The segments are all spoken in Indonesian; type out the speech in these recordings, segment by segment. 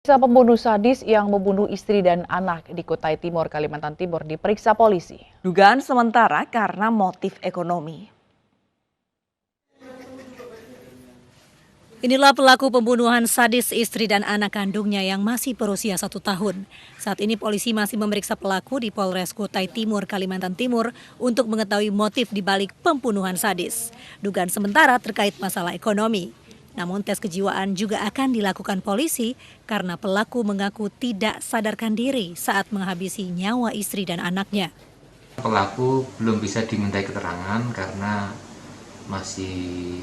Pembunuh sadis yang membunuh istri dan anak di Kutai Timur, Kalimantan Timur diperiksa polisi. Dugaan sementara karena motif ekonomi. Inilah pelaku pembunuhan sadis istri dan anak kandungnya yang masih berusia 1 tahun. Saat ini polisi masih memeriksa pelaku di Polres Kutai Timur, Kalimantan Timur untuk mengetahui motif dibalik pembunuhan sadis. Dugaan sementara terkait masalah ekonomi. Namun tes kejiwaan juga akan dilakukan polisi karena pelaku mengaku tidak sadarkan diri saat menghabisi nyawa istri dan anaknya. Pelaku belum bisa dimintai keterangan karena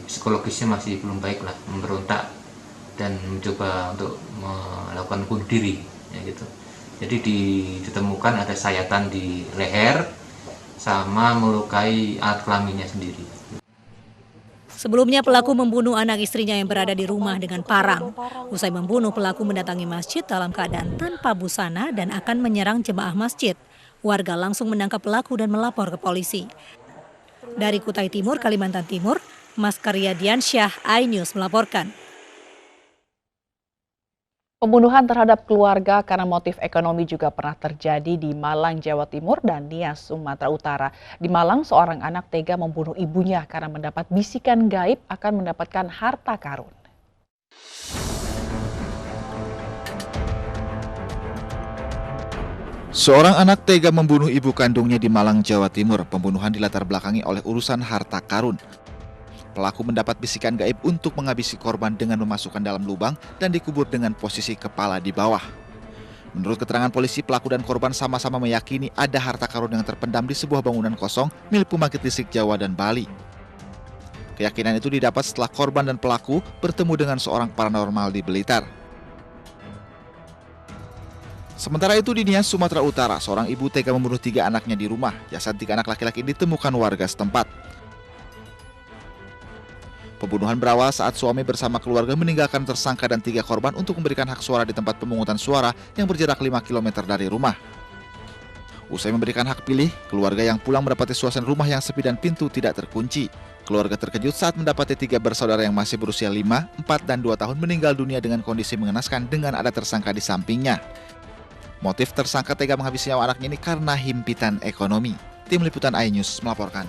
psikologisnya masih belum baik lah, memberontak dan mencoba untuk melakukan bunuh diri, ya gitu. Jadi ditemukan ada sayatan di leher sama melukai alat kelaminnya sendiri. Sebelumnya pelaku membunuh anak istrinya yang berada di rumah dengan parang. Usai membunuh, pelaku mendatangi masjid dalam keadaan tanpa busana dan akan menyerang jemaah masjid. Warga langsung menangkap pelaku dan melapor ke polisi. Dari Kutai Timur, Kalimantan Timur, Mas Karya Diansyah, iNews melaporkan. Pembunuhan terhadap keluarga karena motif ekonomi juga pernah terjadi di Malang, Jawa Timur dan Nias, Sumatera Utara. Di Malang, seorang anak tega membunuh ibunya karena mendapat bisikan gaib akan mendapatkan harta karun. Seorang anak tega membunuh ibu kandungnya di Malang, Jawa Timur. Pembunuhan dilatar belakangi oleh urusan harta karun. Pelaku mendapat bisikan gaib untuk menghabisi korban dengan memasukkan dalam lubang dan dikubur dengan posisi kepala di bawah. Menurut keterangan polisi, pelaku dan korban sama-sama meyakini ada harta karun yang terpendam di sebuah bangunan kosong milik pembangkit listrik Jawa dan Bali. Keyakinan itu didapat setelah korban dan pelaku bertemu dengan seorang paranormal di Blitar. Sementara itu di Nias, Sumatera Utara, seorang ibu tega membunuh 3 anaknya di rumah. Jasad 3 anak laki-laki ditemukan warga setempat. Pembunuhan berawal saat suami bersama keluarga meninggalkan tersangka dan 3 korban untuk memberikan hak suara di tempat pemungutan suara yang berjarak 5 km dari rumah. Usai memberikan hak pilih, keluarga yang pulang mendapati suasana rumah yang sepi dan pintu tidak terkunci. Keluarga terkejut saat mendapati 3 bersaudara yang masih berusia 5, 4, dan 2 tahun meninggal dunia dengan kondisi mengenaskan dengan ada tersangka di sampingnya. Motif tersangka tega menghabisi nyawa anaknya ini karena himpitan ekonomi. Tim Liputan iNews melaporkan.